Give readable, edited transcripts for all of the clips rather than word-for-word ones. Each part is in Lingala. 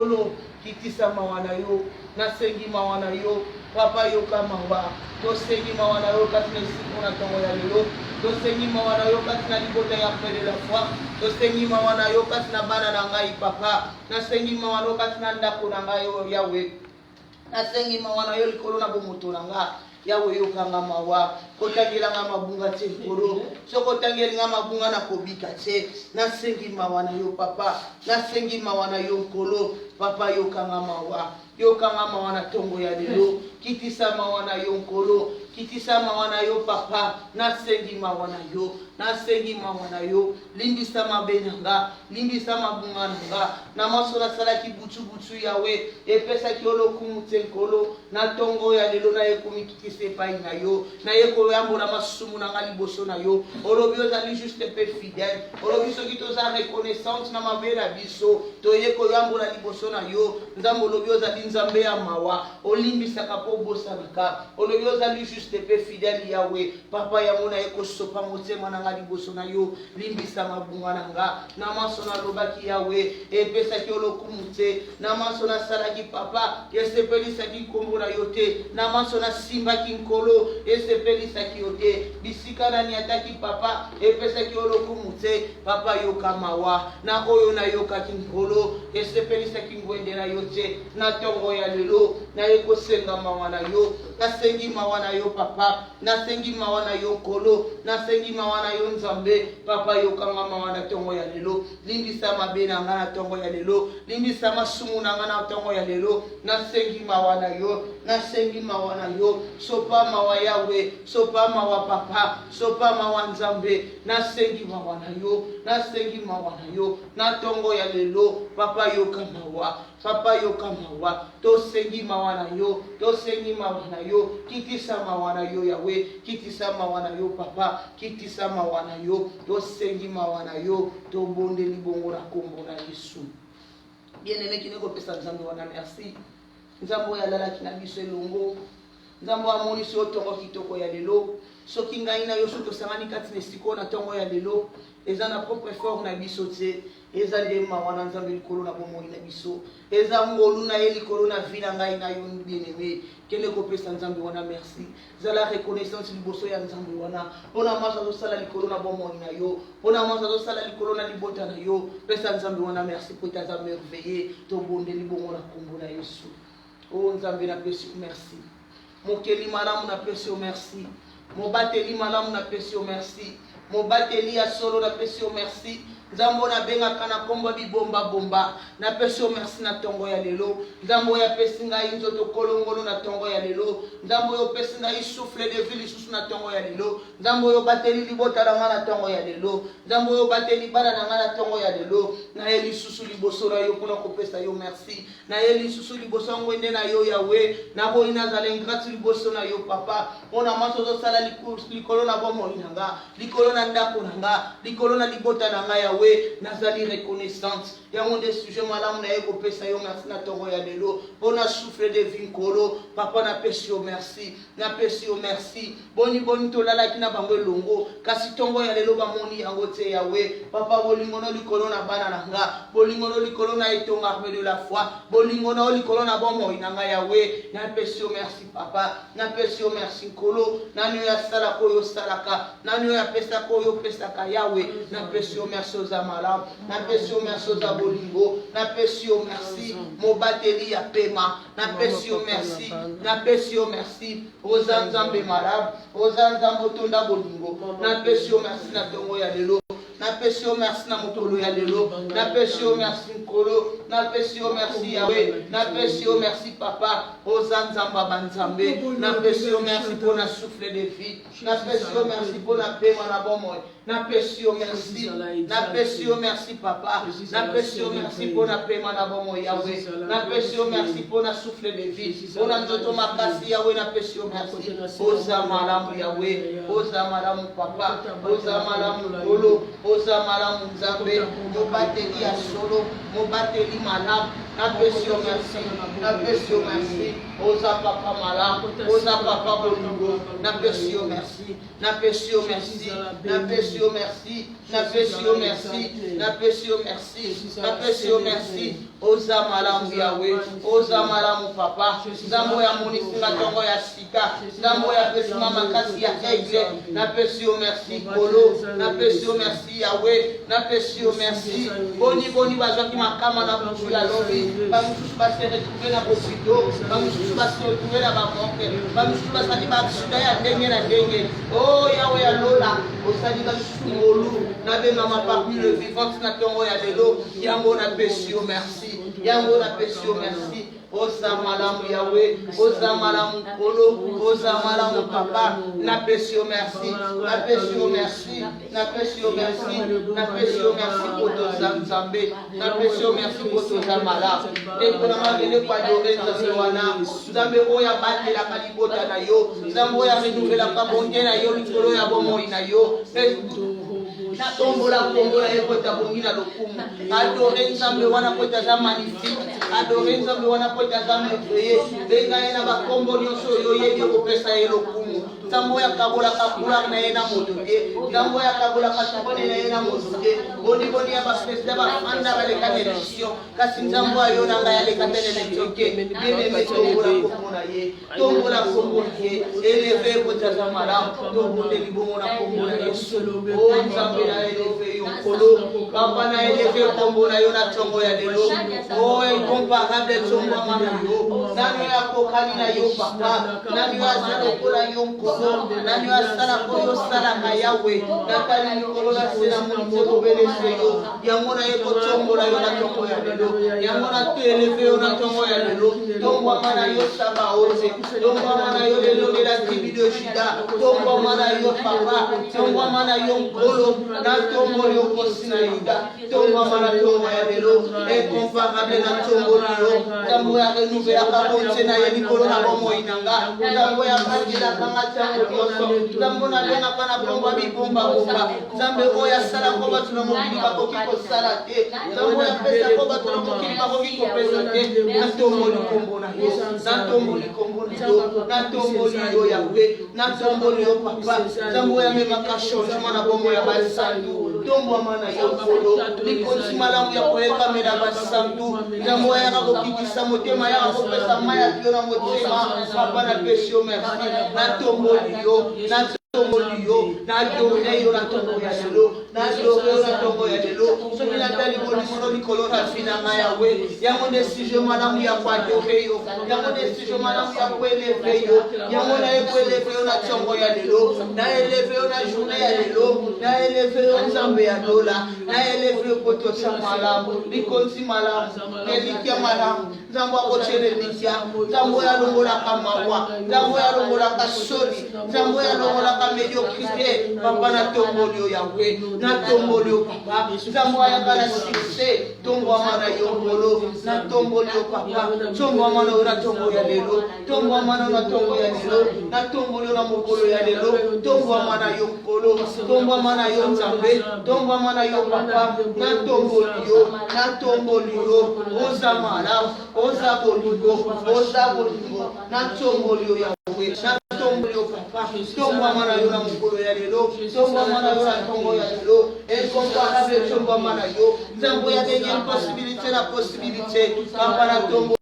nkolo kitisa mawana yo nasengi mawana yo papa yo kama wa tosengi mawana yo katina siku na tongo ya lelo tosengi mawana yo katina libota ya fede la foi tosengi mawana yo katina bana na ngai papa nasengi mawana yo katina ndako na ngai yawe nasengi mawana yo likolo na bomoto na ngai yawe yo kanga mawa kotangela nga mabunga te nkolo soko tangeli nga mabunga na kobika te nasengi mawana yo papa nasengi mawana yo nkolo papa yo kanga mawa yo kanga mawana tongo ya lelo kitisa mawana yo nkolo kitisa mawana yo papa nasengi mawana yo nasengi mawana yo limbisa mabenanga limbisa mabunga nanga na masona sala kibutu butu yawe epesa kiolo kumute nkolo na tongo ya lelo na yekomi kitise pai na yo na yeko yambo na masumu na ngali boso na yo olobi ozali juste pe fidèle olobi soki toza reconnaissance na mabela biso to yeko yambo na liboso na yo nzambo olobi ozali nzambe ya mawa olimbisaka po bosanaka olobi ozali juste pe fidèle yawe papa ya mona yeko sopa motema na ngali boso na yo limbisa mabunga nanga na maso na lobaki yawe epesa ki olokumute na maso na salaki papa yesepelisa ki kombo na yo te na maso na simba ki nkolo yesepelisa ki yo te bisika na niataki papa epesa ki olokumute papa yo kamawa na oyo na yoka ki nkolo yesepelisa ki ngwende na yo te na tongo ya lelo na yekosenga mawana yo nasengi mawana yo papa nasengi mawana yo nkolo nasengi mawana yo nzambe papa yo kanga mawana tongo ya lelo limbisa mabe na nga na tongo ya lelo limbisa masumu na nga na tongo ya lelo nasengi mawana yo sopa mawa yawe sopa mawa papa sopa mawa nzambe nasengi mawana yo na tongo ya lelo papa yo kamawa papa yo kamawa tosengi mawana yo kitisa mawana yo yawe kitisa mawana yo papa kitisa mawana yo tosengi mawana yo tobonde libongo na kombo na Yesu bien aimé kineko pesa nzambe wana merci nzambo ya lala kina biso elongo nzambo amoni so tongo kitoko ya lelo soki ngai na yo so tosangani kati na siko na tongo ya lelo eza na propre forme na biso te eza nde mawana nzambe likolo na bomoi na biso eza ngolu na ye likolo na vi na ngai na yo bien aimé kende kopesa nzambe wana merci zala reconnaissance liboso ya nzambe wana mpona mwasi azosala likolo na bomoi na yo mpona mwasi azosala likolo na libota na yo pesa nzambe wana merci po ete aza merveille tobondeli bongo na kombo na Yesu o nzambe napesi yo merci mokeli malamu napesi yo merci mobateli malamu napesi yo merci mobateli ya solo napesi yo merci nzambo na benga kana kombo bibomba bomba na pesi yo merci na tongo ya lelo nzambo ya pesi ngai nzoto kolongolo na tongo ya lelo nzambo yo pesi ngai souffle de vie lisusu na tongo ya lelo nzambo yo bateli libota na nga na tongo ya lelo nzambo yo bateli bana na nga na tongo ya lelo na ye lisusu liboso na yo mpona kopesa yo merci na ye lisusu liboso ngwende na yo yawe na boyi nazala ingrate liboso na yo papa mpona mwasi ozosala likolo na bomoi na nga likolo na ndako na nga likolo na libota na nga yawe nazali reconnaissance yango nde sujet malamu na ye kopesa yo merci na tongo ya lelo mpona souffle de vie nkolo papa napesi yo merci boni tolalaki na bango elongo kasi tongo ya lelo bamoni yango te yawe papa bolingono likolo na bana na nga bolingono likolo na etongo armée de la foi bolingono likolo na bomoi na nga yawe napesi yo merci papa napesi yo merci nkolo nani oyo asalaka oyo osalaka nani oyo apesaka oyo opesaka yawe napesi yo merci oza malamu napesi yo merci oza bolingo napesi yo merci mobateli ya pema napesi yo merci oza nzambe malamu oza nzambe otonda bolingo napesi yo merci na tongo ya lelo napesi yo merci na mokolo ya lelo napesi yo merci nkolo napesi yo merci yawe napesi yo merci papa oza nzamba banzambe napesi yo merci mpona souffle de vie napesi yo merci mpona pema na bomoi napesi yo merci papa napesi yo merci mpona pema na bomoi yawe napesi yo merci mpona souffle de vie mpona nzoto makasi yawe napesi yo merci oza malamu yawe oza malamu papa oza malamu nkolo oza malamu nzambe mobateli ya solo mobateli malamu napesi yo merci oza papa malamu oza papa bolingo napesi yo merci Oza malamu yawe, oza malamu papa. Zambo ya munisinga tongo ya sika. Zambo ya pesima makasi ya aigle. Na pesio merci kolo. Na pesio merci yawe. Na pesio merci. Boni bazwaki makama na butu ya lobi. Bamususu basi retrouver na bosito. Bamususu basi retrouver na bamonke. Bamususu basali baksida ya ndenge na ndenge. Oh yawe ya lola. Osali bamususu molu. Na benga parmi le vivant na tongo ya lelo. Yango na pesio merci. Yango na pesio merci. Oza malamu yawe, oza malamu kolo, oza malamu papa. Na pesio merci, na pesio merci, na pesio merci, na pesio merci pour ton Zambé, na pesio merci pour ton Zamala. Et pour la manger quoi dorer Zambewana, Zambé oya battre la kalibota na yo, Zambo ya renouveler la kabonge na yo, likolo ya bomo ina yo. Na tombola yekota bongina lokumu. Adore Nzambe wana kota za magnifique. Adore Nzambe wana kota za merveilleux. Benga yena bakombo nyonso yo yeye kopesa ye lokumu. Nzambo ya kabola kakula na yena modoke. Nzambo ya kabola katubone na yena modoke. Boni ya basesa bafanda baleka élection. Kasi Nzambo ayo nanga ya leka tele toke. Bene metombola komona ye. Tombola kombo ye. Eleve kota za malamu. Tombola libomo na kombo na Yesu. Oh Nzambe na élevé yon kolo, papa na élevé kombo na yo na tongo ya lelo. Oh incomparable tongo mana yo. Nani ya kokani na yo papa, nani ya sala kola yo kolo, nani ya sala koyo sala kayawe. Natali ni kolo na sena munite ko belese yo. Yango na yo tongo na yo na tongo ya lelo. Yango na tu élevé yo na tongo ya lelo. Tongo mana yo saba oze. Tongo mana yo lelo de la tribu de Juda. Tongo mana yo papa, tongo mana yo kolo. Na tombo yo kosina yuda, tombo mana tombo ya lelo, incomparable na tombo yo, tambo ya renouveler la kabonte na yeni kolo na bomo inanga, tambo ya bagila kanga tango yoso, tambo na benga pana bomba bibomba bomba, tambe oya sala koba tunamokili bakoki kosala te, tambo ya pesa koba tunamokili bakoki kopesa te, na tombo likombo na yo, na tombo likombo na yo, na tombo yo yawe, na tombo yo papa, tambo ya mema kachangement na bomo ya basandu, tombo mana yo kolo, likonsi malamu ya koeka mena basandu, jambo ya kokikisa motema ya kopesa maya kio na motema, papa na pesio merci, na tombo yo, na tombo yo, na dore yo na tombo ya lelo, na dore yo na tombo ya lelo, soki na tali boni mono likolo na fina maya we, yango desije malamu ya kwa dore yo, yango desije malamu ya kweleve yo, yango na kweleve yo na tombo ya lelo, na eleve yo na journée ya lelo, na eleve yo Nzambe ya dola, na eleve yo poto cha malamu, likonzi malamu, nelikia malamu, Nzambo akochele likia, Nzambo ya longola kamawa, Nzambo ya longola kasori, Nzambo ya longola ka médiocrité, papa na tombolio yawe, na tombolio papa, Nzambo ya kana succès, tombo amana yongolo, na tombolio papa, tombo amana na tombo ya lelo, tombo amana na tombo ya lelo, na tombolio na mokolo ya lelo, tombo amana yongolo, tombo amana yonzambe, tombo amana yo papa, na tombolio, oza mala, oza bolingo, na tombolio yawe, na tombolio papa, tombo amana yo na mokolo ya lelo, tombo amana yo na tombo ya lelo, incomparable tombo amana yo, Nzambo ya benye possibilité, papa na tombo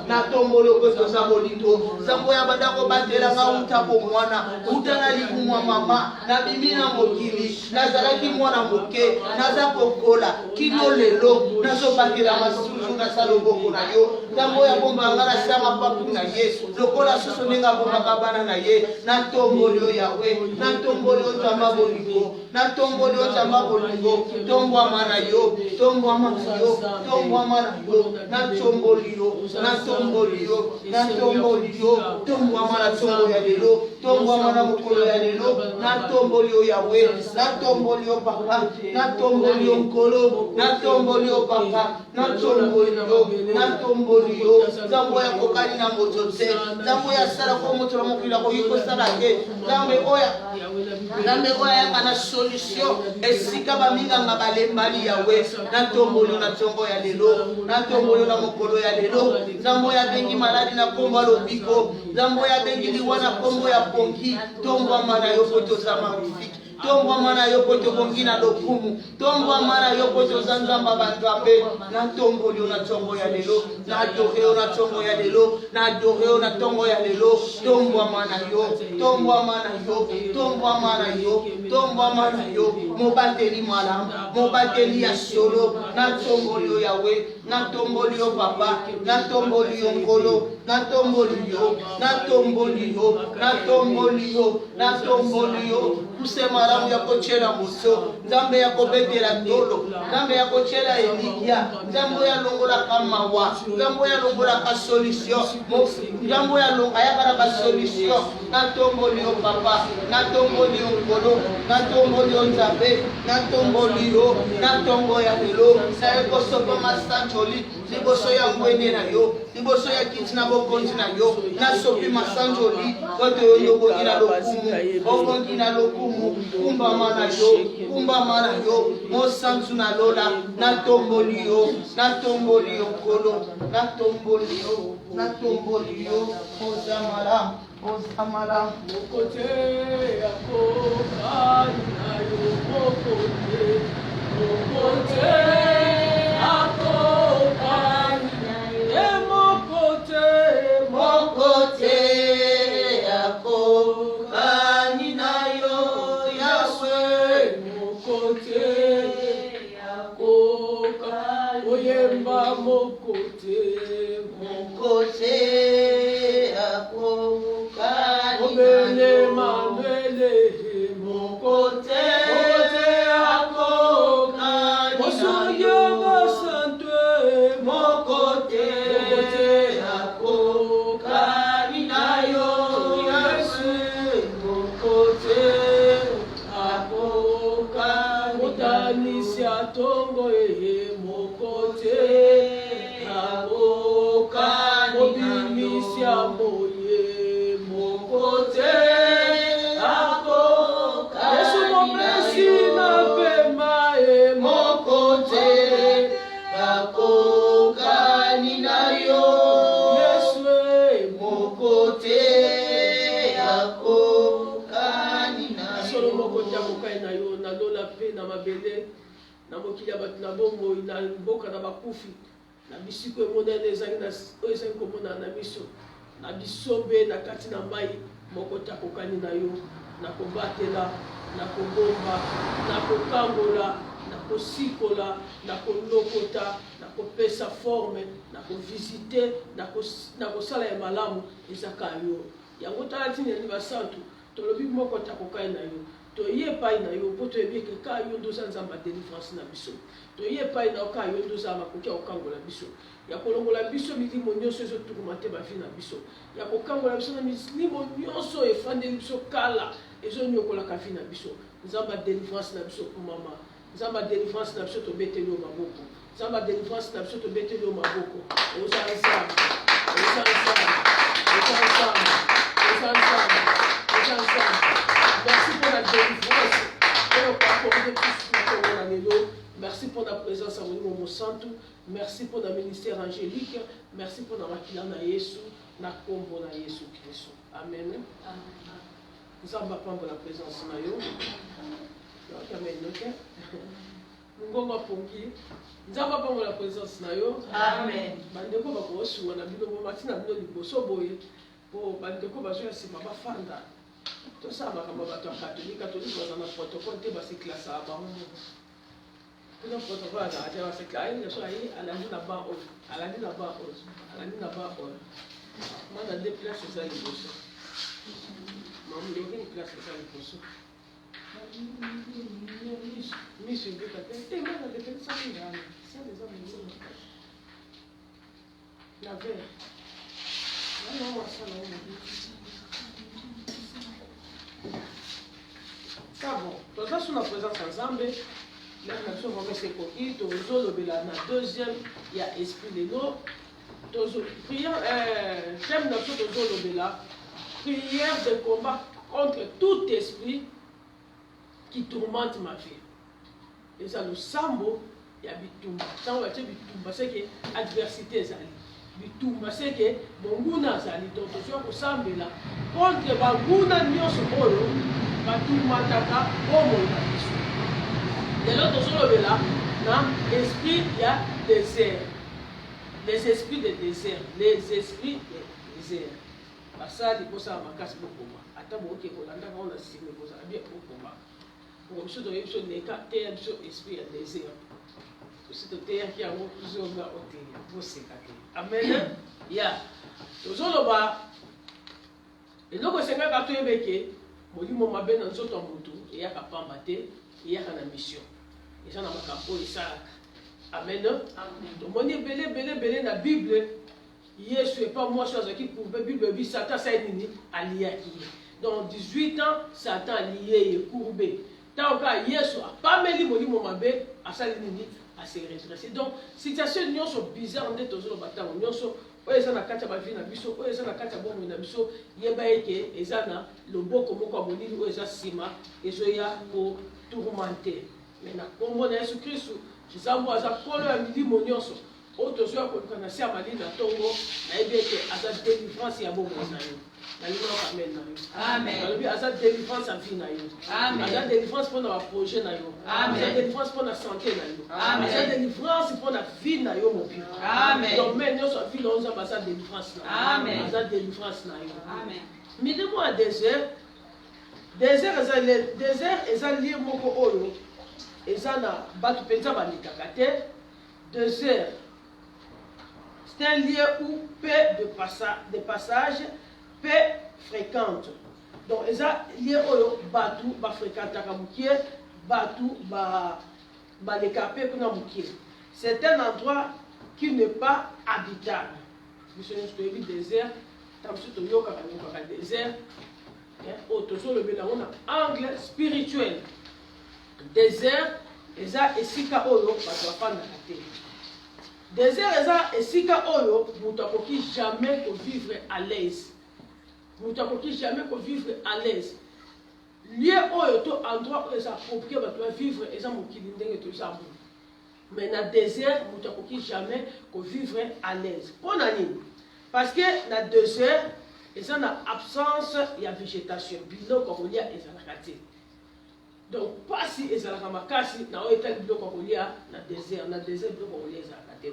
na tombo loko toza bolito, Nzambo ya bandako batela nga uta po mwana, uta na likumwa mama, na bimi na mokili, nazalaki mwana moke, naza kokola, kino lelo, nazo batela masusu na saloboko na yo, Nzambo ya bomba nga na sama papu na ye, lokola susu nenga bomba kabana na ye, na tombo lio yawe, na tombo lio tamba bolingo, na tombo lio tamba bolingo, tombo amana yo, tombo amana yo, tombo amana yo, na tombo lio, na tombo lio, na tombo lio, tombo amana tombo ya lelo, tombo amana mokolo ya lelo, na tombo lio yawe, na tombo lio papa, na tombo lio nkolo, na tombo lio papa, na tombo lio, na tombo lio, Nzambo ya kokani na motote, Nzambo ya sala kwa moto na mokila kwa yiko sala ke, Nzambe oya kana solution, esika baminga nga balembali yawe, na tombo lio na tombo ya lelo, na tombo lio na mokolo ya lelo, Nzambo ya bengi maladi na kombo lobiko, Nzambo ya bengi liwana kombo ya pongi, tombo amana yo poto za magnifique. tombwa mana yo po tokongina lokumu tombwa mana yo po tozanzamba banzambe na tomboli yo na tongo ya lelo na adore yo na tongo ya lelo na adore yo na tongo ya lelo tombwa mana yo tombwa mana yo tombwa mana yo tombwa mana yo mobateli malamu mobateli ya solo na tomboli yo yawe na tomboli yo papa na tomboli yo nkolo na tomboli yo na tomboli yo na tomboli yo na tomboli yo kusema ramu ya kochela muso nzambe ya kobetela tolo nzambe ya kochela elikia nzambe ya longola kamawa nzambe ya longola ka solution nzambe ya longa ya kara ka solution na tomboli yo papa na tomboli yo nkolo na tomboli yo nzambe na tomboli yo na tongo ya lelo na ekosopa masanjoli liboso ya ngwene na yo liboso ya kiti na bokonzi na yo na sopi masanjoli kote yo yoboki na lokumu okongi na lokumu kumba mana yo mosanzu na lola na tomboli yo kolo na tomboli yo ozamala mokote akokani na yo mokote akokani na yo mokote akokani na yo yawe mokote akokani oyemba mokote akokani obele manwele mokote akokani mosoyo basante mokote akokani na yo yesu mokote akokani motanisi atongo mokote akokani mobimisi amoye mokote akokani yesu mopesi na pema mokote akokani na yo yesu mokote akokani na yo solo mokote akokani na yo na lola pe na mabele na mokili ya bato na bomoi na mboka na bakufi na bisiko emonene ezali oyo ezali komona na miso na bisobe na kati na mai mokote akokani na yo na kobatela na kobomba na kokangola na kosikola na kolokota na kopesa forme na kovisite na kosala ya malamu ezaka yo yango tala ntina ni basantu tolobi mokote akokani na yo toye epai na yo mpo toyebi eke ka yo ndoza nzambe délivrance na biso toye epai na yo ka yo ndoza makoki ya kokangola biso ya kolongola biso milimo nyonso ezotukuma te bavi na biso ya kokangola biso na milimo nyonso efandeli biso kala ezonyokolaka vi na biso nzambe délivrance na biso mama nzambe délivrance na biso tobeteli yo maboko nzambe délivrance na biso tobeteli yo maboko oza nzambe merci pour la délivrance merci pour la présence à mon santo merci pour le ministère angélique merci pour la makila na Yesu na kombo na Yesu Kristo amen nous avons pas pour la présence na yo amen ok ngoma pongi nous avons pas pour la présence na yo amen bandeko bakosunga na bino matina bino liboso boye po bandeko bazo ya sima bafanda tout ça makambo bato ya catholique baza na protocole te basekilasa bango kuna protocole azalaki basekila ayi leso ayi alandi na ba oyo alandi na ba oyo mana nde place eza liboso mamulokini place eza liboso miso ebika te mana depelisaki ngana sale eza mololo na vere wana omasala omobi ça bon, donc là sur la présence ensemble, la nation va mettre ses coquilles, tozo lobela na deuxième, il y a esprit de l'eau, tozo prière, thème nation tozo lobela, prière de combat contre tout esprit qui tourmente ma vie. Et ça nous sambo, il y a bitumba, ça on va dire bitumba, c'est que adversité zali. Bitumba c'est que bonguna zali, donc tozo ko sambela contre banguna nyonso oyo batumantaka bomoi na biso. Lelo tozolobela na esprit ya désert. Les esprits de désert, les esprits de désert. Basali kosala makasi bokoma. Ata boke kolanda ka ona sime kozala bien bokoma. Pour biso to biso neka te ya biso esprit ya désert. Aussi to te ya ki yango tuzonga oteya boseka te. Amen. Ya. Tozoloba eloko sengaka toyebeke molimo mabe na nzoto ya motu eyaka pamba te eyaka na mission. Eza na makambo esalaka. Amen. Tomoni belé na Bible. Yesu et pas moi chose qui pour Bible bi Satan ça nini aliaki. Dans 18 ans Satan lié et courbé. Tant que Yesu a pas meli molimo mabe a sali nini a se redresser. Donc situation nyonso bizarre ndé tozolo batango nyonso oyo eza na kati ya bavi na biso oyo eza na kati ya bomoi na biso yeba eke eza na loboko moko ya bolili oyo eza nsima ezoya kotourmente. Mais na kombo na Yesu Kristu Jizambo aza kolo ya milimo nyonso otozoya koluka na si ya malili na ntongo nayebi ete aza délivrance ya bomoi na yo. Nalingoka amen na yo. Amen. Nalobi aza délivrance ya vie na yo. Amen. Aza délivrance mpona baprojet na yo. Amen. Aza délivrance mpona santé na yo. Amen. Aza délivrance mpona vie na yo mobili. Amen. Domaine nyonso ya vie na yo nzambe aza délivrance na yo. Amen. Aza délivrance na yo. Amen. Milimo ya désert. Désert eza lié moko oyo eza na bato penza balikaka te. Désert c'est un lieu où paix de passage, paix fréquente. Donc, eza lieu oyo batu ba fréquentaka mukie, batu ba leka paix kuna mukie. C'est un endroit qui n'est pas habitable. Biso nyonso toyebi désert, tamso toyokaka nyokaka désert. Tozolobela ngo na angle spirituel. Désert eza esika oyo bato bafandaka te. Désert eza esika oyo moto akoki jamais vivre à l'aise. Moto akoki jamais vivre à l'aise. Lieu oyo to endroit oyo eza approprié bato vivre eza mokili ndenge toza mo. Mais na désert moto akoki jamais vivre à l'aise. Mpona nini? Parce que na désert eza na absence ya végétation. Biloko kolia ezalaka te. Donc pasi ezalaka makasi na oyo etali biloko kolia na désert. Na désert biloko kolia ezalaka te.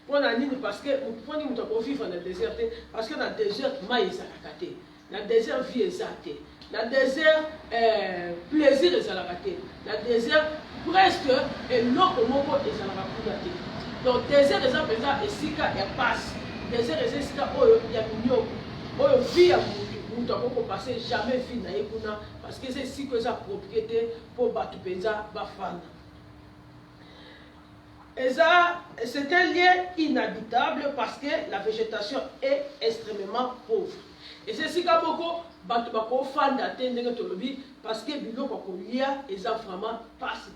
Mpona nini? Parce que mponi moto akovivre na désert te. Parce que na désert mai ezalaka te. Na désert vie eza te. Na désert plaisir ezalaka te. Na désert presque eloko moko ezalaka kuna te. Donc désert eza mpenza esika ya pasi. Désert eza esika oyo ya minyoko oyo vie ya moto akoko passe jamais vie na ye kuna parce que c'est si que eza propriété pour bato mpenza bafanda. C'est un lieu inhabitable parce que la végétation est extrêmement pauvre. Et c'est si kaboko bato bako fanda te ndenge tolobi parce que biloko kolia eza vraiment passe.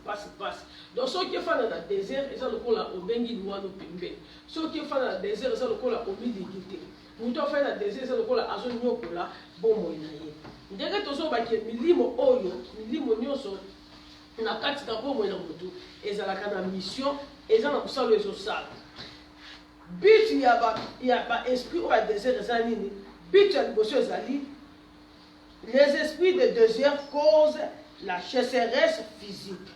Donc ceux qui fanda na désert eza lokola obengi luano pembe. Ceux qui fanda na désert eza lokola omidigite. Muto fanda na désert eza lokola azo nyokola bomoi na ye. Ndenge tozo baki milimo oyo, milimo nyonso na kati na bomoi na motu ezalaka na mission eza na kusalo ezosala. But ya ba esprit oyo ya désert eza nini? But ya liboso ezali les esprits de désert causent la sécheresse physique.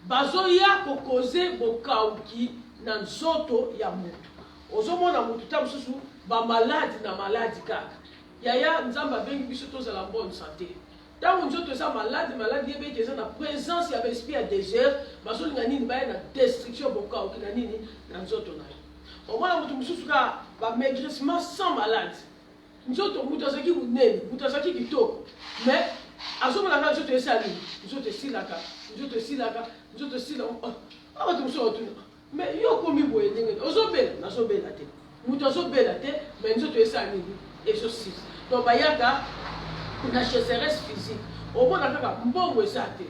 Bazoya kokoze bokauki na nzoto ya mutu. Ozomona mutu ta mosusu ba maladi na maladi kaka. Yaya nzamba bengi biso tozala bonne santé. Tango nzoto eza maladi yebeki eza na présence ya esprit ya désert, bazolinga nini baya na destruction bokauki na nini na nzoto na yo. Omona mutu mosusu ka ba maigrissement sans maladie. Nzoto mutu azaki munene, mutu azaki kitoko. Mais azomona na nzoto esa nini? Nzoto silaka. Awa tumuso otuna. Mais yo komi boye ndenge. Nazobela te. Mutu azobela te, mais nzoto esa nini? Ezosi. Donc bayaka na sécheresse physique. Omona kaka mbongo esa te.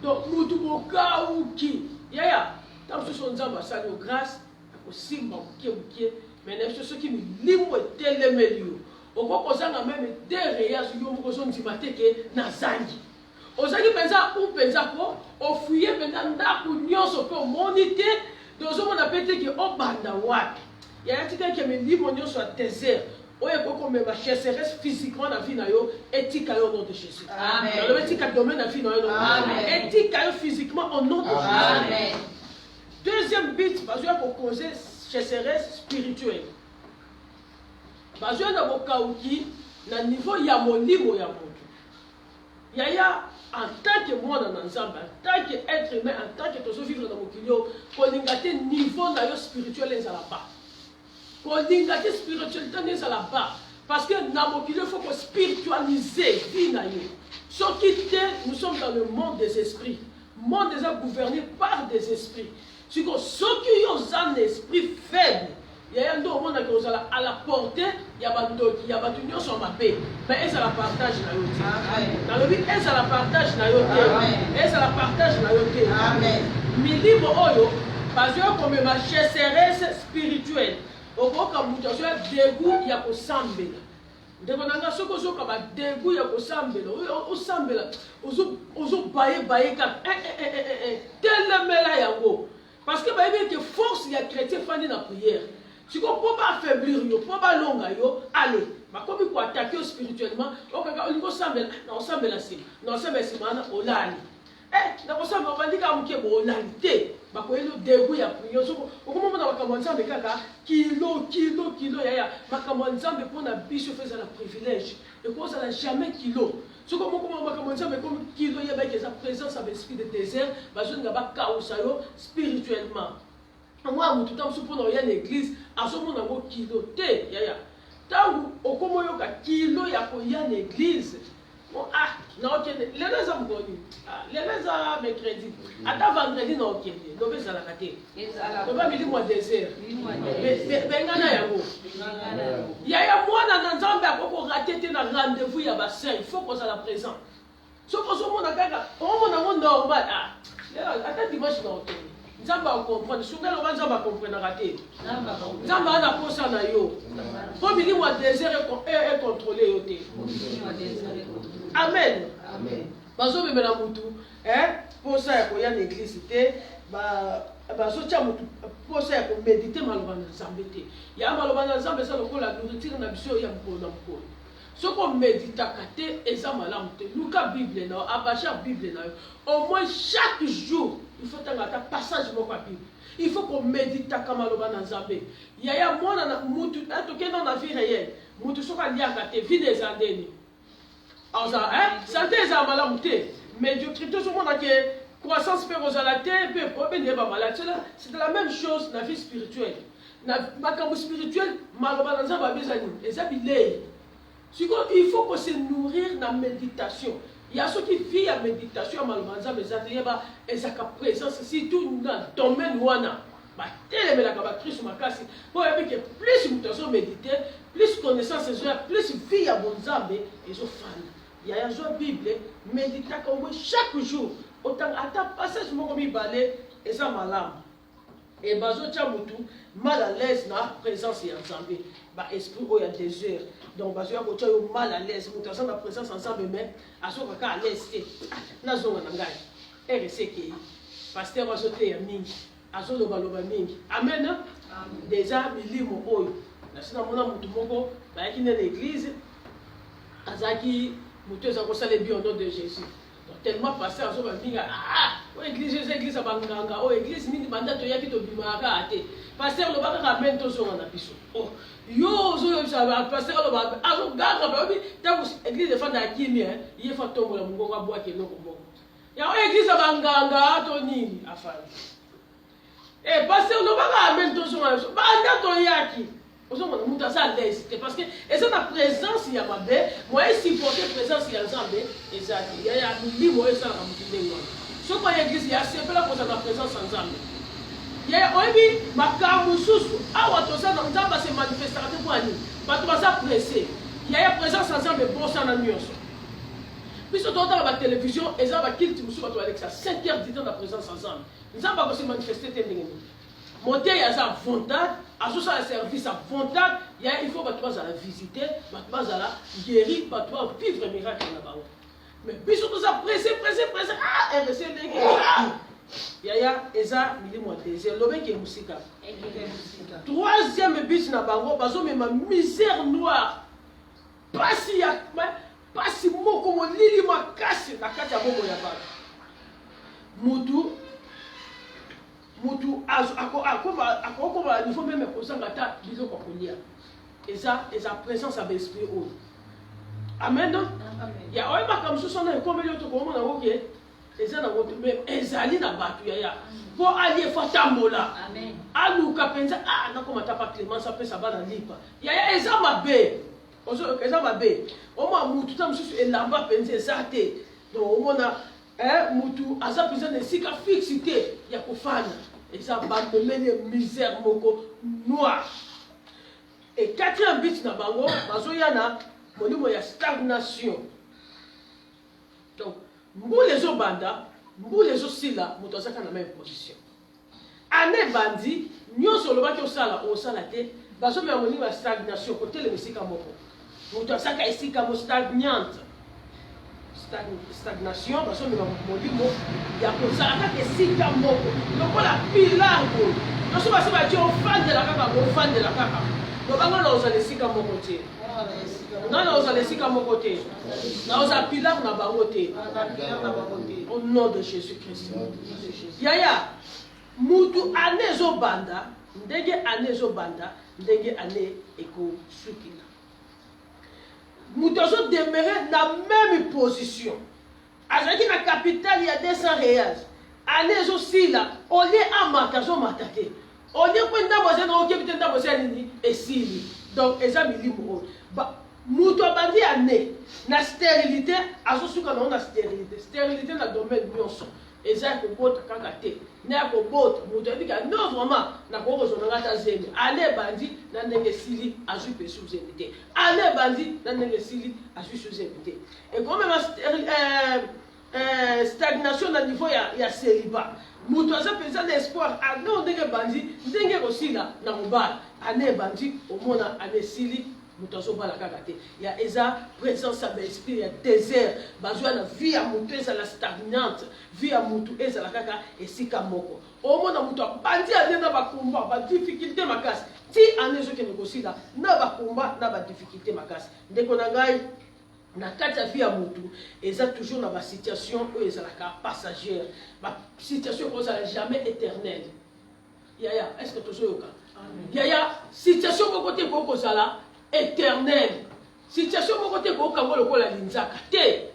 Donc mutu bokauki. Yaya, tamuso nzamba sali o grâce, akosimba bukie, mais na biso soki milimo etelemeli yo. Okokozanga même derrière yo moko zonzima teke na zangi. Ozaki penza ou penza ko ofuye penza ndako nyonso pe omonite dozomona pete ke obanda wapi. Ya tika ke milimo nyonso ya désert oye koko me ma chasseresse physiquement na vie na yo éthique au nom de Jésus. Amen. Dans le éthique domaine na vie na yo. Amen. Éthique physiquement au nom de Jésus. Amen. Deuxième but, parce que pour causer chasseresse spirituelle. Parce que na bokauki na niveau ya molimo ya moto. Yaya en tant que moi dans ensemble, en tant qu'être humain, en tant que tous vivre dans mon kilio, qu'on ingate niveau na yo spirituel les là-bas. Qu'on ingate spiritualité les là-bas. Parce que dans mon kilio, il faut qu'on spiritualiser vie na yo. Ce qui est, nous sommes dans le monde des esprits. Le monde est gouverné par des esprits. Ce qui ont un esprit faible. Il y a un monde qui est à la portée, il y a des unions sur ma paix. Mais elles la partagent dans le dans le but, elles la partagent dans le elles la partagent dans le Amen. Milibo oyo, parce que comme ma chasseresse spirituelle, au bout comme tu as dégoût, il y a pour sambela. Ndekona soko soko ba dégoût ya ko sambela, o sambela, ozo baye ka telemela yango. Parce que bah bien que force les chrétiens font dans la prière. Si on peut pas affaiblir yo, peut pas longa yo, allez. Bah comme il faut attaquer spirituellement, on peut semble non semble la sim. Non semble simana olali. Na ko semble on va dire ka mke bo olalité. Bah ko elo dégoût ya prière. So au moment na commencer avec kaka kilo ya makambo nzambe pour na biso faire la privilège. Et quoi ça n'a jamais kilo. So comment on va commencer avec comme kilo ya avec sa présence avec esprit de désert, bah je ne va pas yo spirituellement. Moi tout temps pour dans l'église, à ce moment on kilo té ya. Tant au comment yo ka kilo ya ko ya l'église. Bon non OK, les am goni. Les mercredi. Ata vendredi non OK. No be sala kate. No ba mi mo désert. Bengana yango. Ya mwana na nzambe akoko rater na rendez-vous ya ba saint, il faut qu'on soit la présent. So ko so mona kaka, on mona normal ata dimanche na OK. Nzamba comprendre, souvent le nzamba comprendre rater. Nzamba na posa na yo. Pour mi mo désert est contrôlé yo té. Amen. Amen. Bazo me na mutu, pour ça ya ko ya l'église té, bazo tia mutu pour ça ya ko méditer maloba na nzambe té. Ya maloba na nzambe ça lokola nourriture na biso ya mpona mpona. Ce qu'on médite à côté, et ça m'a l'amté. Luca Bible, Abacha Bible, au moins chaque jour, il faut avoir un passage de la Bible. Il faut qu'on médite à Kamaloba Nazambé. Il y a un monde dans la vie réelle. Moutou soka lié à côté, vie des années. Alors ça, santé est à malamouté. Mais du crypto, ce monde a que croissance fait aux alatés, puis problème n'est pas malade. C'est la même chose dans la vie spirituelle. Dans la vie spirituelle, Maloba Nazambé a besoin de ça. Il faut qu'on se nourrir dans la méditation. Il y a ceux qui vivent la méditation, malheureusement, mais ça y a une présence, surtout dans le domaine où on a. Plus nous méditer, plus connaissance, plus vie à bon Zambé et je fan. Il y a une Bible, méditer chaque jour. Autant à ta passage, je me balai et ça m'a l'âme. Et bazo tchamutu mal à l'aise dans la présence de Zambé. Bah esprit où il y a des heures. Donc bazo ya kocha yo mal à l'aise, mutu ensemble la présence ensemble mais asoka ka à l'aise té. Na zonga ngai. RCK. Pasteur bazo té ya mingi. Azo loba mingi. Amen. Déjà milimo oyo. Na sina mona mutu moko ba yaki na l'église. Azaki mutu za ko sala bien au nom de Jésus. Tellement pasteur azo ba minga église abanganga église mingi banda to yaki to bimaka ate pasteur lo baka ramène to zonga na biso yo zo ça pasteur lo ba azo ganga ba bi ta église de fanda kimi il fa tombola mungo kwa bwa ke loko mboko ya église abanganga to nini afani pasteur lo baka ramène to zonga banda to yaki ozo mona muta sa l'aise parce que et ça la présence ya mabe moi supporter présence ya Nzambe ezaki ya mili moi ça na mutindengo. Ce qu'on a église, il y a c'est la présence en Zambie. Il y a aussi makamu susu. Awa toza na Nzamba se manifestation pour ani. Ba to ça pressé. Il y a présence en Zambie bon ça na nyonso. Puis sur dans la télévision, et ça va kill musu ba to Alexa 5 heures de présence en Zambie. Nzamba va se manifester tendenge. Monter il y a ça volontaire, à ce ça service à volontaire, il faut ba to la visiter, ba to la guérir, ba to vivre miracle là-bas. Mais puis surtout ça pressé. Yaya eza milimo ya désert lobeki musika. Troisième but na bango bazo mema misère noire. Pasi ya pasi moko molili makasi na kati ya bongo ya bato. Mutu akoma il faut même kozanga ta biloko kolia. Eza présence à l'esprit haut. Amen. Ya oyo makamsuso na ekomeli oto komona oke. Eza na woto même ezali na batu yaya. Po ali fatambola. Amen. Aluka penza nakoma tapa Clémence apesa bana lipa. Yaya eza mabe. Ozo eza mabe. Oma mutu tamususu elamba penza ezate. Donc omona mutu aza penza na sika fixité ya kofana. Eza bamemene misère moko noire. Et quatrième but na bango bazoyana molimo ya stagnation. Donc mbule ezo banda, mbule ezo sila, moto azaka na même position. Ane bandi, nyonso lobaki osala te, bazo me molimo ya stagnation kote le mesika moko. Moto azaka esika mo stagnante. Stagnation, bazo me molimo ya kozala kaka esika moko. Lokola pilar bo. Nyonso basi ba ti ofandela kaka. Lobanga na ozala esika moko te. Non, on a laissé comme côté. Non, on a pilar na bangote. Au nom de Jésus-Christ. Yaya, mutu anezo banda, ndenge anezo banda, ndenge ane eko sukila. Mutu azo demeurer na même position. Azaki na capitale il y a 200 réals. Anezo sila, olé amaka zo matate. Olé kwenda boze na oke bitenda boze nini esili. Donc eza milimo. Mutu abandi ane na stérilité azosuka na stérilité na domaine nyonso eza kobota kaka te na kobota mutu abika non vraiment na kokozona ngata zemi ane bandi na ndenge sili azui pe sous te ane bandi na ndenge sili azui sous te et comme stagnation na niveau ya célibat mutu aza penza na espoir ane ndenge bandi ndenge kosila na mobala ane bandi omona ane sili mutu bala kaka te ya eza présence ya l'esprit ya désert bazwa na vie ya mutu ezala stagnante vie ya mutu ezala kaka esika moko omona mutu abandi ane na bakomba badifficulté makasi ti ane ezokende kosila na bakomba na badifficulté makasi ndeko na ngai na kati ya vie ya mutu eza toujours na basituation oyo ezalaka passagère basituation oyo ezala jamais éternelle yaya est ce que tozoyoka yaya situation moko te kokozala éternel. Situation mon côté ko kango lokola linzaka te.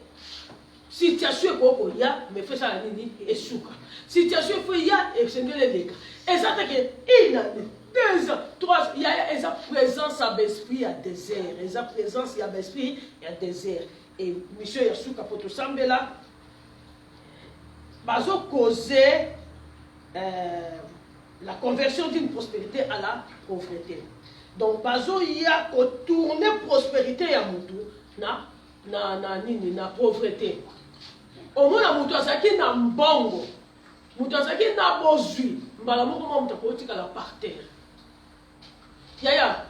Situation ko ya me fait ça la nini esuka. Situation fo ya e sengele leka. Ezata ke ina 2 ans 3 il y a esa présence à l'esprit à désert, esa présence à l'esprit à désert et monsieur Yasuka poto sambela bazo causer la conversion d'une prospérité à la pauvreté. Donc bazo ya ko tourner prospérité ya mutu na pauvreté. Au moins la mutu azaki na mbongo. Mutu azaki na bozui. Mbala moko mutu ko tika la par terre. Yaya.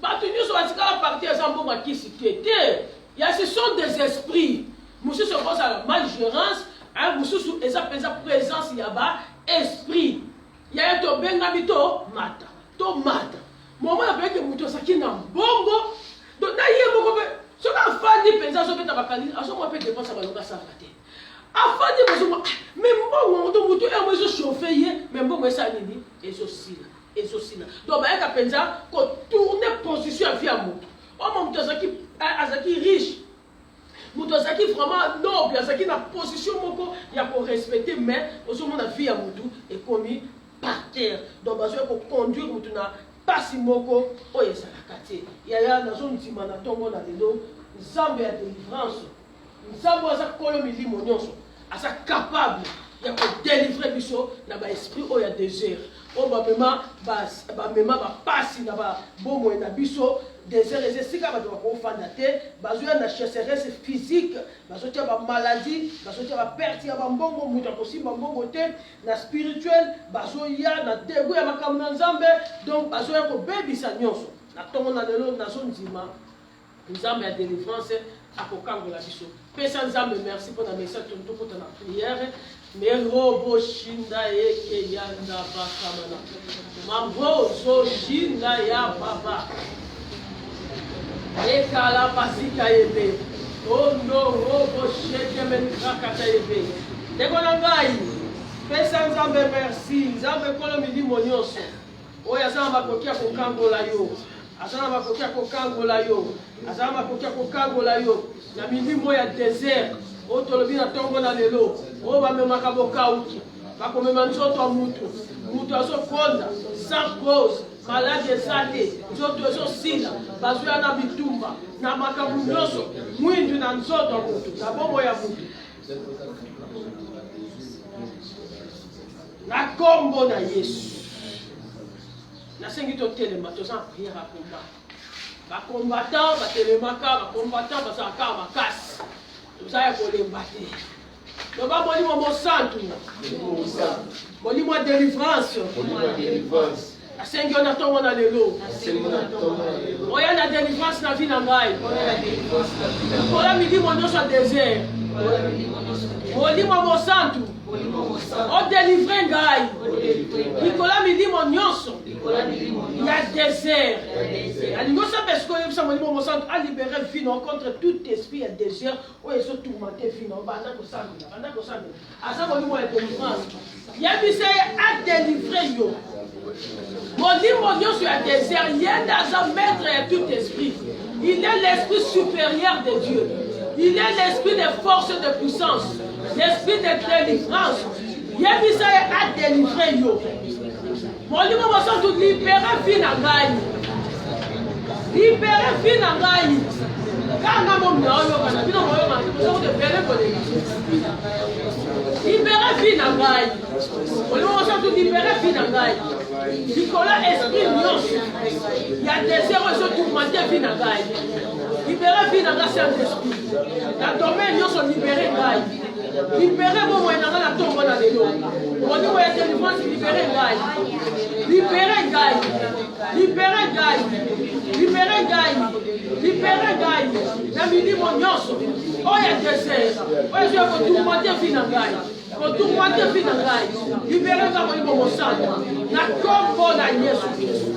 Batu nyuso atika la par terre sans mbongo kisi te. Ya ce sont des esprits. Musu se pose à la malgérance, hein musu eza présence ya ba esprit. Yaya to benga bito mata. To mata. Moment la que muto saki na bongo donc na ye moko be so ka fandi penza so beta bakali aso mo pe dépense ba longa sa te afandi bozo mo mais mbongo to muto e mo so chauffer ye mais mbongo esa nini ezosila donc ba ka penza ko tourner position à vie à muto o muto azaki riche muto azaki vraiment noble azaki na position moko ya ko respecter mais oso mo na vie à muto et commis par terre donc bazo ko conduire muto na pasi moko oyo ezalaka te yaya nazondima na ntongo na lelo nzambe ya délivrance nzambe aza kolo milimo nyonso aza capable ya kodélivre biso na baesprit oyo ya désert oyo bamema bapasi na babomoi na biso désert eza esika bato bakofanda te bazoya na chasseresse physique bazotia bamaladie bazotia baperte ya bambongo moto akosimba mbongo te na spirituel bazoya na dego ya makambo na nzambe donc bazoya kobebisa nyonso na ntongo na lelo nazondima nzambe ya délivrance akokangola biso pesa nzambe merci mpona message tokota na prière Merobo shinda eke yanda bakamana. Mambozo shinda ya papa. Ekala pasika ebe. Ondo robo sheke menikakata ebe. Dekona ngai. Pesa nzambe merci. Nzambe kolo milimo nyonso. Oya zama makokia kokangola yo. Azana makokia kokangola yo. Azana makokia kokangola yo. Na milimo ya désert. Otolobi na tongo na lelo. O bamemaka bokauki. Bakomema nzoto ya mutu. Mutu azokonda. Sans cause. Malade ezate. Nzoto ezosila. Bazuya na bitumba. Na makambo nyonso. Mwindu na nzoto ya mutu. Na bombo ya mutu. Na kombo na Yesu. Nasengi totelema. Toza prière à combat. Bakombatant, batelemaka, bakombatant, basaka makasi. Tuzaya kolemba te. Loba molimo mo santu. Molimo délivrance. Asengi ona tongo na lelo. Oya na délivrance na vie na ngai. Kola milimo nyonso ya désert. Molimo mo santu. O délivre ngai. Nikola milimo nyonso. Ya désert. Alingo sa pesko yebisa molimo mo santu a libérer vie contre tout esprit ya désert o eso tourmenter vie no banda ko sanga. Asa molimo ya délivrance. Yebisa a délivrer yo. Molimo nyonso ya désert yenda za maître ya tout esprit. Il est l'esprit supérieur de Dieu. Il est l'esprit de force et de puissance. L'esprit de délivrance. Yebisa a délivrer yo. Molimo mo santu libérer vie na ngai. Libérer vie na ngai. Kanga mo mnaoyo kana bino moyo kana ko de pele ko de. Libérer vie na ngai. Molimo mo santu libérer vie na ngai. Nicolas esprit nyonso. Il y a des erreurs sur tourmenter vie na ngai. Libérer vie na ngai Saint-Esprit. La domaine nyonso libérer ngai. Libérer mon moyen na tombo na lelo. Oni moya délivrance libérer ngai. Libérer ngai. Libérer ngai. Libérer ngai. Libérer ngai. Na milimo nyonso. Oya désert. Oya je ko tourmenter vie na ngai. Ko tourmenter vie na ngai. Libérer ngai molimo mo santo. Na kombo na Yesu Kristo.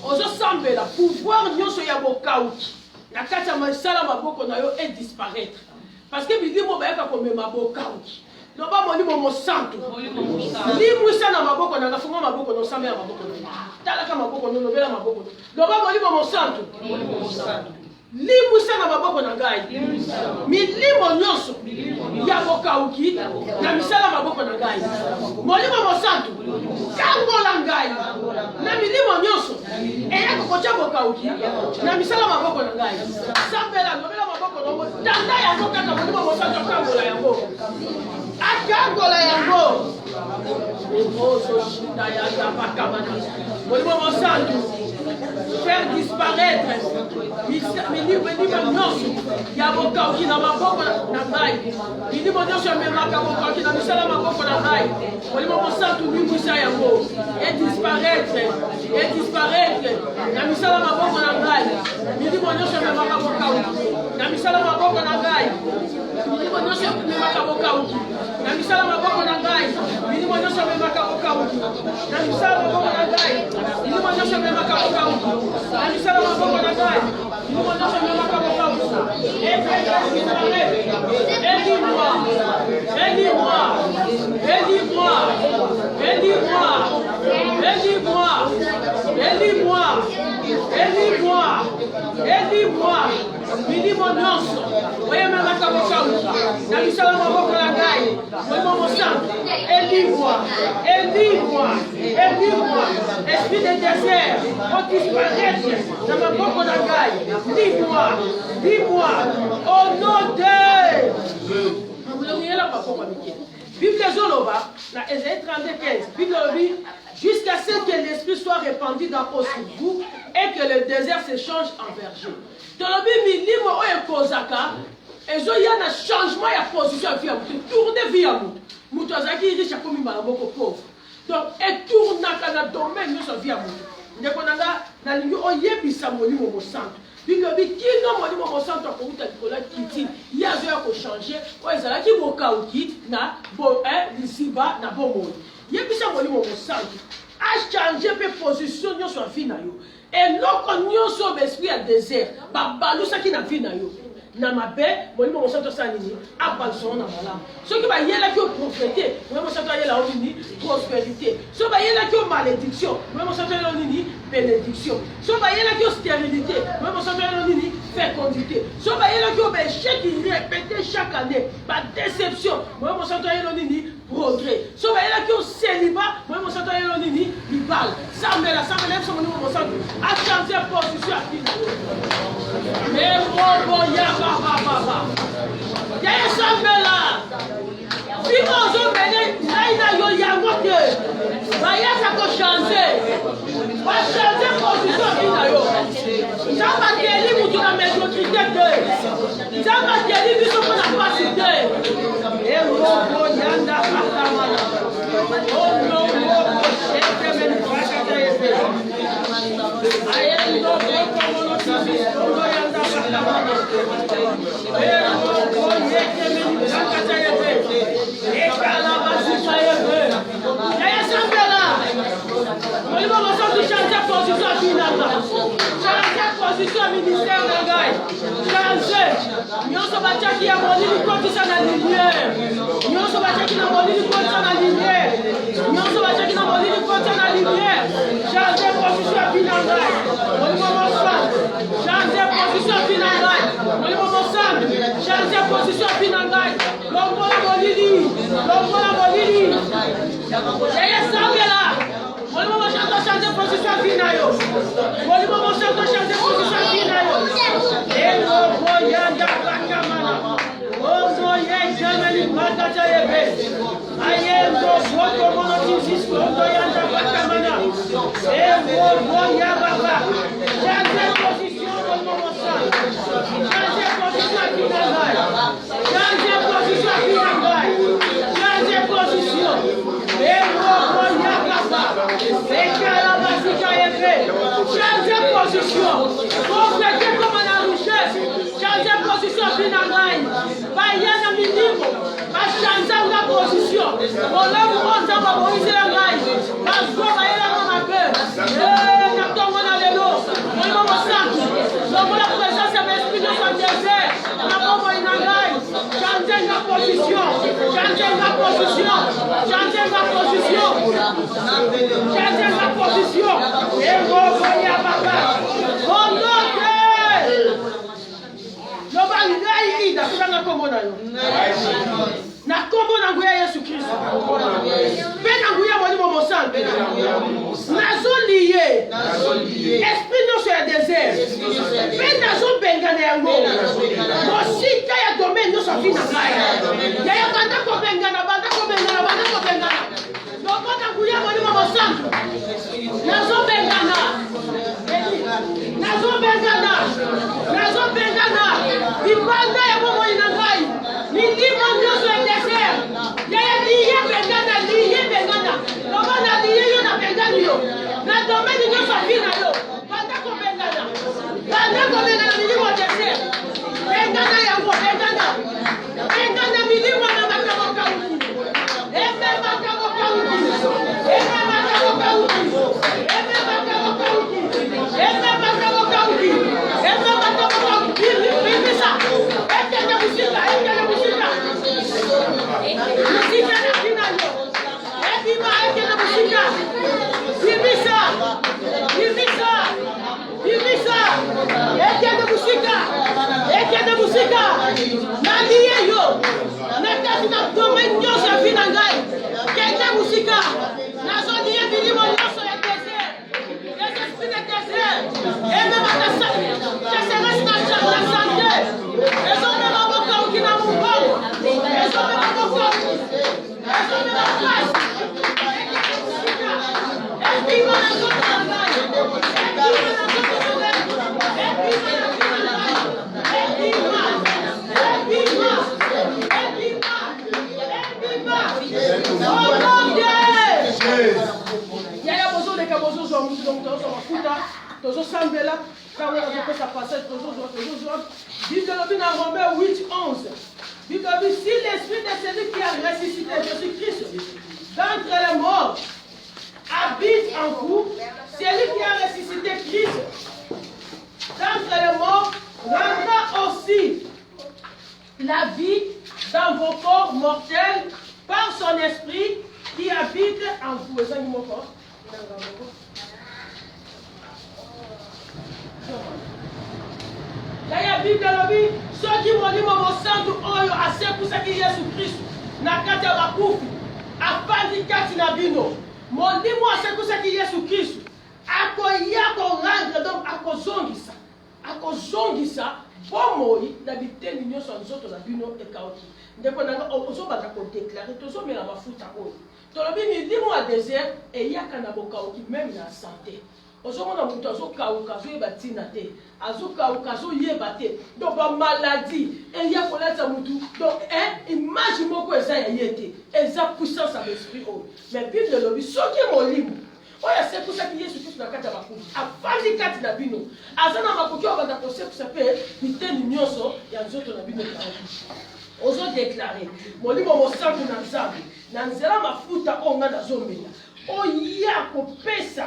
Ozo sambela pouvoir nyonso ya bokauki. Na kati ya masala maboko na yo et disparaître. Parce que milimo bayaka komema bokauki. Loba molimo mo santo. Limwisa na maboko na ngafunga maboko no sambela maboko no. Talaka maboko no lobela maboko no. Loba molimo mo santo. Limwisa na maboko na ngai. Milimo nyonso ya bokauki na misala maboko na ngai. Molimo mo santo. Kangola ngai. Na milimo nyonso eya kokocha bokauki na misala maboko na ngai. Sambela lobela maboko no. Tanda ya kokaka molimo mo santo kangola yango. Akangola yango. Ozo shinda ya tapakamana. Molimo mo santo. Faire disparaître milimo nyonso ya bokauki na maboko na ngai. Milimo nyonso ememaka bokauki na misala maboko na ngai. Molimo mo santo limwisa yango. Et disparaître na misala maboko na ngai. Milimo nyonso ememaka bokauki na misala maboko na ngai. Milimo nyonso ememaka bokauki na misala maboko na ngai. Milimo nyonso ememaka bokauki na misala maboko na ngai. Milimo nyonso ememaka bokauki na misala maboko na ngai. Milimo nyonso ememaka bokauki. Aidez-moi. Milimo nyonso oyememaka bokauki na misala maboko na ngai. Molimo mo santo. Aidez-moi. Esprit de désert, au disparaître na maboko na ngai. Dis-moi. Au nom de Bible Zoloba, dans Ésaïe 32:15, Bible dit jusqu'à ce que l'esprit soit répandu dans vous et que le désert se change en verger. Dans le Bible, milimo oyo kozaka, ezo ya na changement ya position via mutu, tourner via mutu. Mutu azaki riche akomi malaboko pauvre. Donc, et tourna kana domaine nyonso via mutu. Ndeko nanga na lingi oyebisa molimo mo santo. bilobi kino molimo mosantu akouta likolo kiti ye azoya kochange oyo ezalaki bokauki na lisiba na bomoi yebisa molimo mosantu achange mpe position nyonso ya vi na yo eloko nyonso besprit ya désert babalusaki na vi na yo na mabe molimo mosantu asala nini abalusana na malamu soki bayelaki yo prophète molimo mosantu ayela yo nini prospérité soki bayelaki yo malédiction molimo mosantu ayela yo nini bénédiction soki bayelaki yo stérilité molimo mosantu ayela yo nini fécondité soki bayelaki yo baéchec répété chaque année badéception molimo mosantu ayela yo nini progrès soki bayelaki yo célibat molimo mosantu ayela yo nini libala sambela yebiso molimo mosantu achange position ya kina yaya sambela bino ozomene ngai na yo yango te bayaka kochange bachange position bina yo nzambe ateli mutu na médiocrité te nzambe ateli biso mpo na pasi te eloko yanda atamana olongoko etemenibakatayepe position ministère na ngai change nyonso batiaki ya molili kotisa na lumière nyonso batiaki na molili kotisa na lumière nyonso batiaki na molili kotisa na lumière change position ya bina ngai molimo mosantu change position ya bina ngai molimo mosantu change position ya bina ngai longola molili yeye sambela molimo mosantu change position ya bina yo molimo mosantu change position ya bina yo eloko yanda bakamana ozo yejameli bakata yebe ayendo foto monotizis ozo yanda bakamana eloko yababa change position molimo mosantu change position ya bina ngai change position ya bina ngai change position eloko yababa ekala basika yebe change position complète comme la richesse change position bina ngai bayana milimo bachange nga position olamu onzamba boizela ngai bazwa bayelanga mabe na ntongo na lelo molimo mosantu longola présence ya baesprit de son désert na bomoi na ngai change nga position change nga position change nga position change nga position eloko ya baba onote loba ngai ida kutanga kombo na yo na kombo na nguya Yesu Kristo mpe na nguya molimo mosantu nazoliye esprit nyonso ya désert mpe nazobengana yango mosika ya domaine nyonso afi na ngai yaya banda kobengana loba na nguya molimo mosantu nazobengana libanda ya bomoi na ngai milimo nyonso ya désert yaya liye bengana loba na liye yo na bengani yo na domaine nyonso afi na yo banda kobengana milimo désert bengana yango bengana milimo na makambo kauti eme makambo kauti tozosambela ntango nazopesa passage tozozwa Bible elobi na Romains 8:11. Bible elobi si l'esprit de celui qui a ressuscité Jésus-Christ d'entre les morts habite en vous, celui qui a ressuscité Christ d'entre les morts rendra aussi la vie dans vos corps mortels par son esprit qui habite en vous. Et ça, nous m'entend. La Bible elobi soki molimo mosantu oyo asekusaki Yesu Kristo na kati ya bakufi afandi kati na bino. Molimo asekusaki Yesu Kristo akoya korendre, donc akozongisa bomoi na biteni nyonso ya nzoto na bino ekauki. Ndeko nanga ozobanda kodeklare tozomela mafuta oyo tolobi milimo ya désert eyaka na bokauki même na santé. Ozomona mutu azokauka azoyeba ntina te, azokauka azoyeba te, donc bamaladi eya koleta mutu, donc image moko eza ya ye te, eza puissance ya l'esprit oyo. Mais Bible elobi soki molimo oyo asekusaki Yesu Kristo na kati ya bakufi afandi kati na bino aza na makoki oyo banda kosekusa mpe biteni nyonso ya nzoto na bino ekauki. Ozodeklare molimo mosantu na Nzambe na nzela mafuta oyo nga nazomela oya kopesa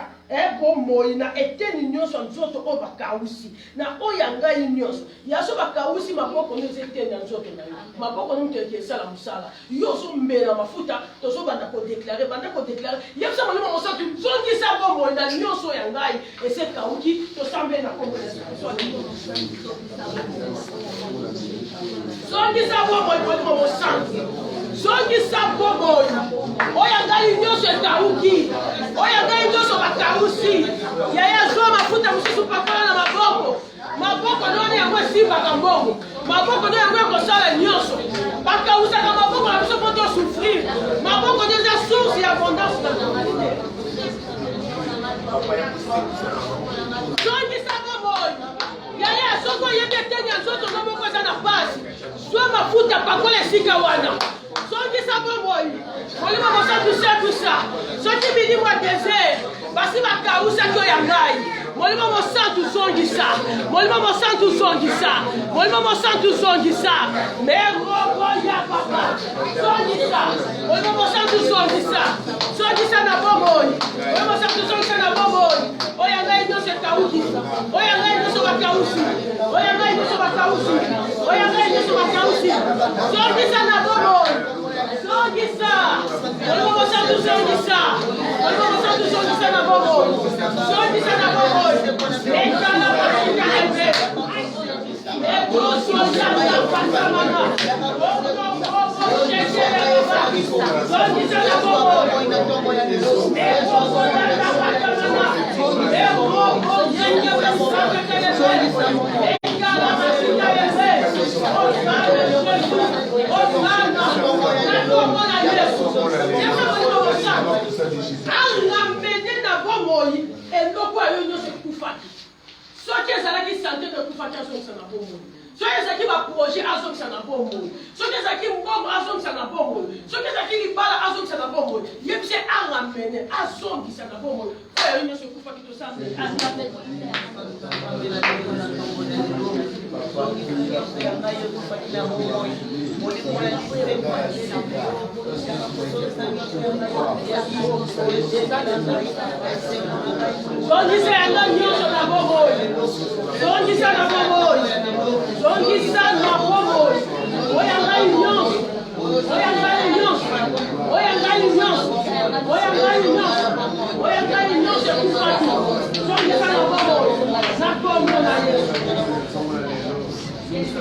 bomoi na eteni nyonso nzoto oyo bakausi na oyo ya ngai nyonso yaso bakausi maboko nyonso eteni ya nzoto na yo maboko nyonso ekesala mosala yo ozombela mafuta tozobanda kodeklare banda kodeklare yebisa molimo mosantu zongisa bomoi na nyonso ya ngai esekauki tosambeli na kombo zongisa bomoi molimo mosantu zongisa bomoi oyo ya ngai nyonso ekauki oyo ya ngai nyonso bakausi yaya zwa mafuta mosusu pakola na maboko noni yango esimbaka mbongo maboko noni yango ekosala nyonso bakausaka maboko na biso mpo tosouffrir maboko nio eza source ya abondance na normalité zongisa bomoi yaya soki oyebi eteni ya nzoto no moko eza na pasi zwa mafuta pakola esika wana zongisa bomoi molimo mosantu sekusa soki milimo ya désert basi bakausaki oyo ya ngai molimo mosantu zongisa molimo mosantu zongisa molimo mosantu zongisa meroko ya papa zongisa molimo mosantu zongisa zongisa na bomoi molimo mosantu zongisa na bomoi oyo ya ngai nyonso ekauki oyo ya ngai nyonso bakausi oyo ya ngai nyonso bakausi oyo ya ngai nyonso bakausi zongisa na bomoi zongisa molimo mosantu zongisa molimo mosantu zongisa na bomoi zongisa na bomoi ekala basika ebe ekosozala pasamana zongisa na bomoi ekosozala pasamana ekoko yenge basakakelebe ekala basika ebe osana nakomona Yesu alamene na bomoi eloko ayo nyonso ekufaki soki ezalaki sante ekufaki azongisa na bomoi soki ezalaki baprojet azongisa na bomoi soki ezalaki mbongo azongisa na bomoi soki ezalaki libala azongisa na bomoi yebise alamene azongisa na bomoi oyo ayo nyonso ekufaki tosambeli zongisa yanga nyonso na bomoi zongisa na bomoi zongisa na bomoi oyo ngai nyonso oyo ngai nyonso oyo ngai nyonso oyo ngai nyonso oyo ngai nyonso ekufaki zongisa na bomoi na kombo na Yesu.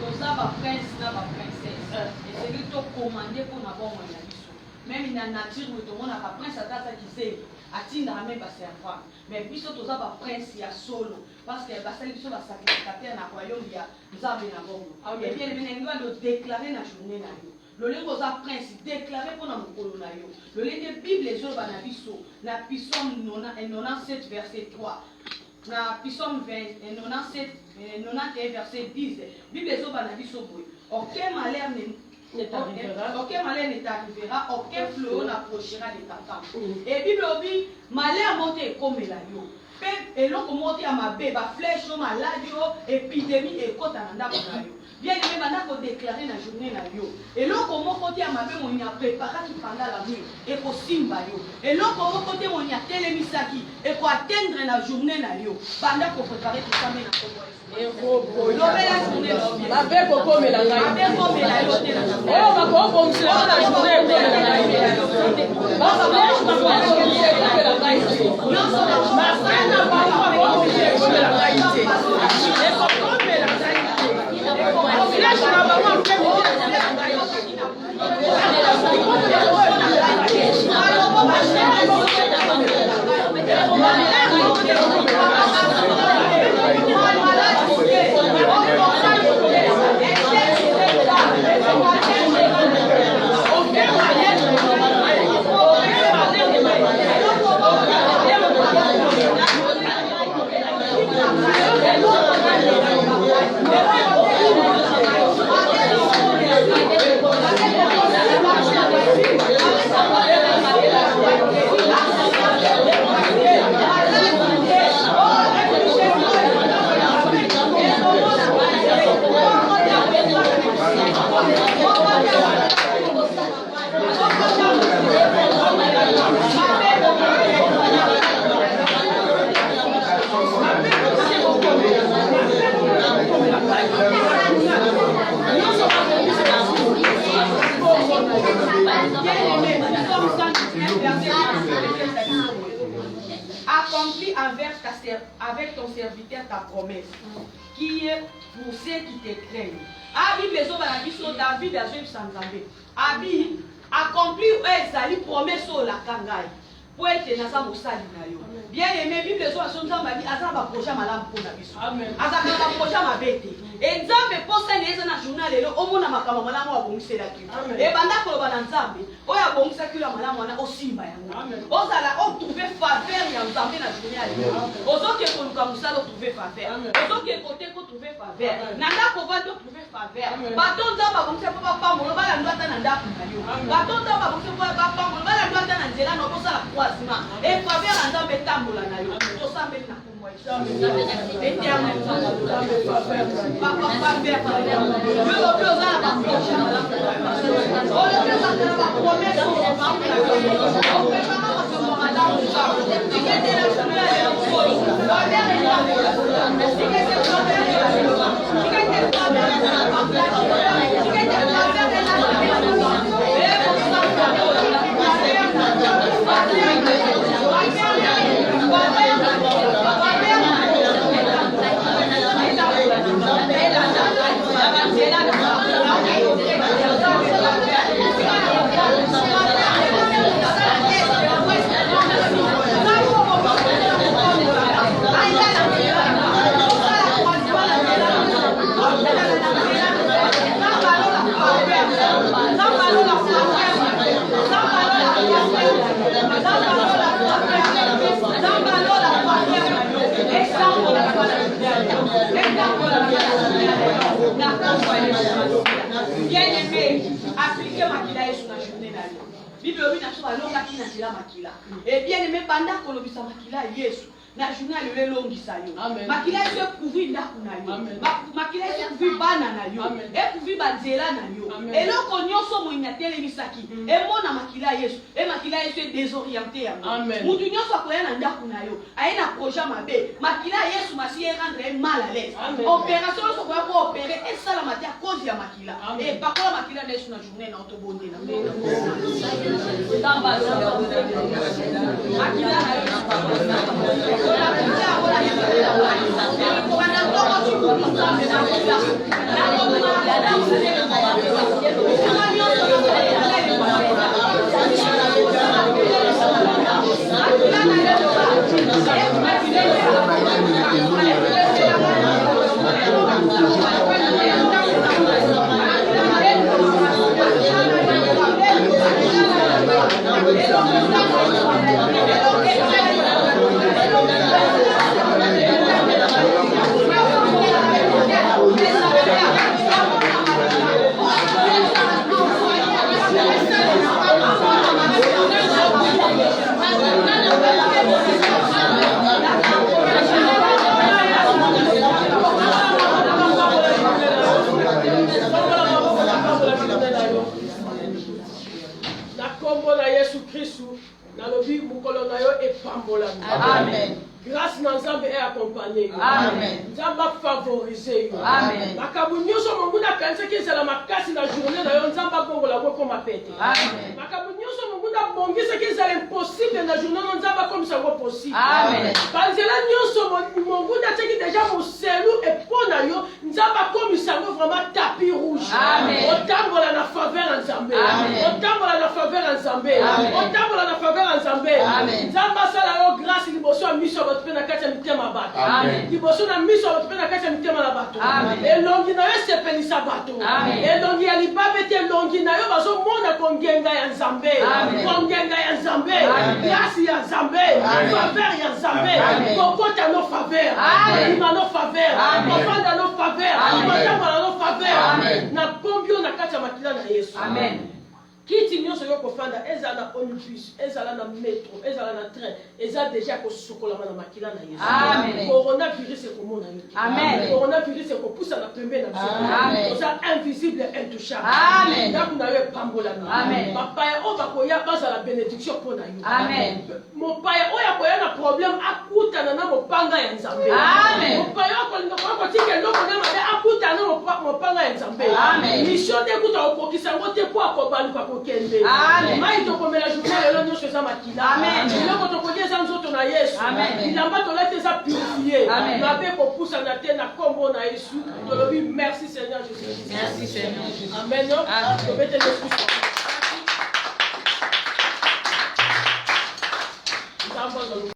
Toza ba prince na ba princesse ezali tokomande mpona bomoi na biso meme na nature oyo tomonaka prince atata kisei atindaka me baservant mais biso toza ba prince ya solo parce que basali biso basacrificateur na royaume ya nzambe na bongo ebien elingi balodeklare na journée na yo lolenge oza prince déclaré mpona mokolo na yo lolenge bible ezoloba na biso na psaume 97 verset 3 na psaume 91 verset 10 bible ezoba na biso boye aucun malheur aucun malheur ne t'arrivera, aucun fléau n'approchera de ta tente. Et Bible dit, malheur monte comme la yo. Et l'autre monte à ma bébé, flèche, maladie, épidémie et côte à l'anda. Bien aimé, maintenant qu'on déclare la journée na yo. Et l'autre monte à ma bébé, on y a préparé qui pendant la nuit. Et qu'on simba yo. Et l'autre monte on y a télémisaki. Et qu'on atteindre la journée na yo. Pendant qu'on prépare tout ça, mais na accomplis avec ton serviteur ta promesse, qui est pour ceux qui te craignent. Abi besoin de David a joué sans Zambé. Abi accompli ezali promesse au la kangai. Pour être nasa musali na yo. Bien aimé, Bible besoin de Zamba dit azaba projet malam pour na biso. Amen. Azaba projet mabete. Et Nzambe posa neza na journal lelo omona makama malamu abongisela ki. Et banda ko ba na Nzambe, oya bongisa ki la malamu na osimba yango. Ozala o trouver faveur ya Nzambe na journal lelo. Ozoke ko luka musala trouver faveur. Ozoke côté ko trouver faveur. Nanda ko va trouver faveur. Baton Nzamba bongisa papa pamolo bala ndata na ndaku na yo. Baton Nzamba bongisa papa pamolo bala ndata na nzela na kosala croisement. Et faveur na Nzambe tambola na yo. Tosambeli na kumwa. Bien aimé, appliquez makila Yesu na journée na yo. Bible obi na so alonga kina nzela makila. Et bien aimé banda kolobisa makila Yesu na journée le longisa yo. Makila Yesu couvrir ndaku na yo. Makila Yesu couvrir bana na yo. Et couvrir banzela na yo. Et loko nyonso monya telemisaki. Et mona makila Yesu. Et makila Yesu désorienté ya. Mutu nyonso akoya na ndaku na yo. Aina projet mabe. Makila Yesu masi rendre mal à l'aise. Opération so ko opérer et ça la matière cause ya makila. Et pakola makila na Yesu na journée na otobonde na. Tamba makila na Yesu. nalobi mukolo na yo epambolami. Amen. Grâce na Nzambe est accompagnée. Amen. Nzambe favorisé. Amen. Makambo nyonso monguna kanisa ki ezala makasi na journée na yo Nzambe bongola ko koma pete. Amen. Makambo nyonso monguna bongisa ki ezala impossible na journée na Nzambe comme ça ko possible. Amen. Banzela nyonso monguna teki déjà moselu et pona yo Nzambe comme ça vraiment tapis rouge. Amen. Otambola na faveur Nzambe. Amen. Otambola na faveur Nzambe. Amen. Otambola na faveur Nzambe. Amen. Nzambe sala yo grâce liboso ya miso bato pe na kati ya mitema bato. Amen. Liboso na miso bato pe na kati ya mitema na bato. Amen. Elongi na yo sepelisa bato. Amen. Elongi ya libabe te elongi na yo bazomona kongenga ya Nzambe. Amen. Kongenga ya Nzambe. Amen. Grâce ya Nzambe. Amen. Faveur ya Nzambe. Amen. Kokota no faveur. Amen. Ima no faveur. Amen. Kofanda no faveur. Amen. Kotambola no faveur. Amen. Na kombio na kati ya makila na Yesu. Amen. Kiti nyonso yo kofanda ezala na omnibus, ezala na métro, ezala na train, eza déjà kosukolama na makila na Yesu. Amen. Coronavirus ekomona yo. Amen. Coronavirus ekopusa na pembe na biso. Amen. Oza invisible et intouchable. Amen. Ndaku na yo epambolami. Amen. Bapaya oyo bakoya bazala bénédiction mpo na yo. Amen. Mopaya oyo akoya na problème akutana na mopanga ya Nzambe. Amen. Mopaya oyo akolinga kotika eloko na mabe akutana na mopanga ya Nzambe. Amen. Mission te kuta okokisa yango te mpo akobaluka kokende. Amen. Mai tokomela journée lelo nyonso eza makila. Amen. Biloko tokolia eza nzoto na Yesu. Amen. Bilamba tolati eza purifié. Amen. Mabe kopusana te na kombo na Yesu. Tolobi merci Seigneur Jésus. Merci Seigneur Jésus. Amen. Amen. Tobete Yesu.